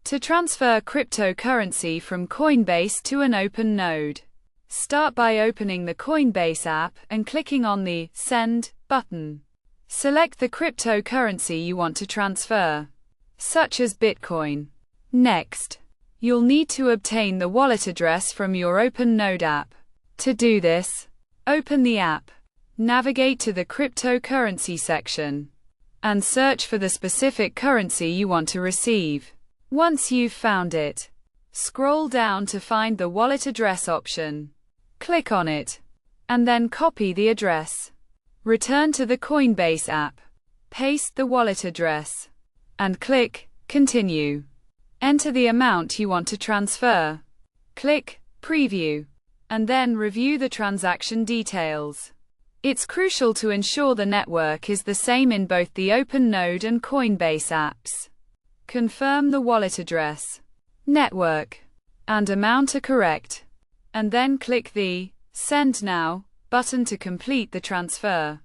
To transfer cryptocurrency from Coinbase to an open node, start by opening the Coinbase app and clicking on the Send button. Select the cryptocurrency you want to transfer, such as Bitcoin. Next, you'll need to obtain the wallet address from your open node app. To do this, open the app, navigate to the cryptocurrency section, and search for the specific currency you want to receive. Once you've found it, scroll down to find the wallet address option. Click on it, and then copy the address. Return to the Coinbase app, paste the wallet address, and click Continue. Enter the amount you want to transfer. Click Preview, and then review the transaction details. It's crucial to ensure the network is the same in both the open node and Coinbase apps. Confirm the wallet address, network, and amount are correct, and then click the Send Now button to complete the transfer.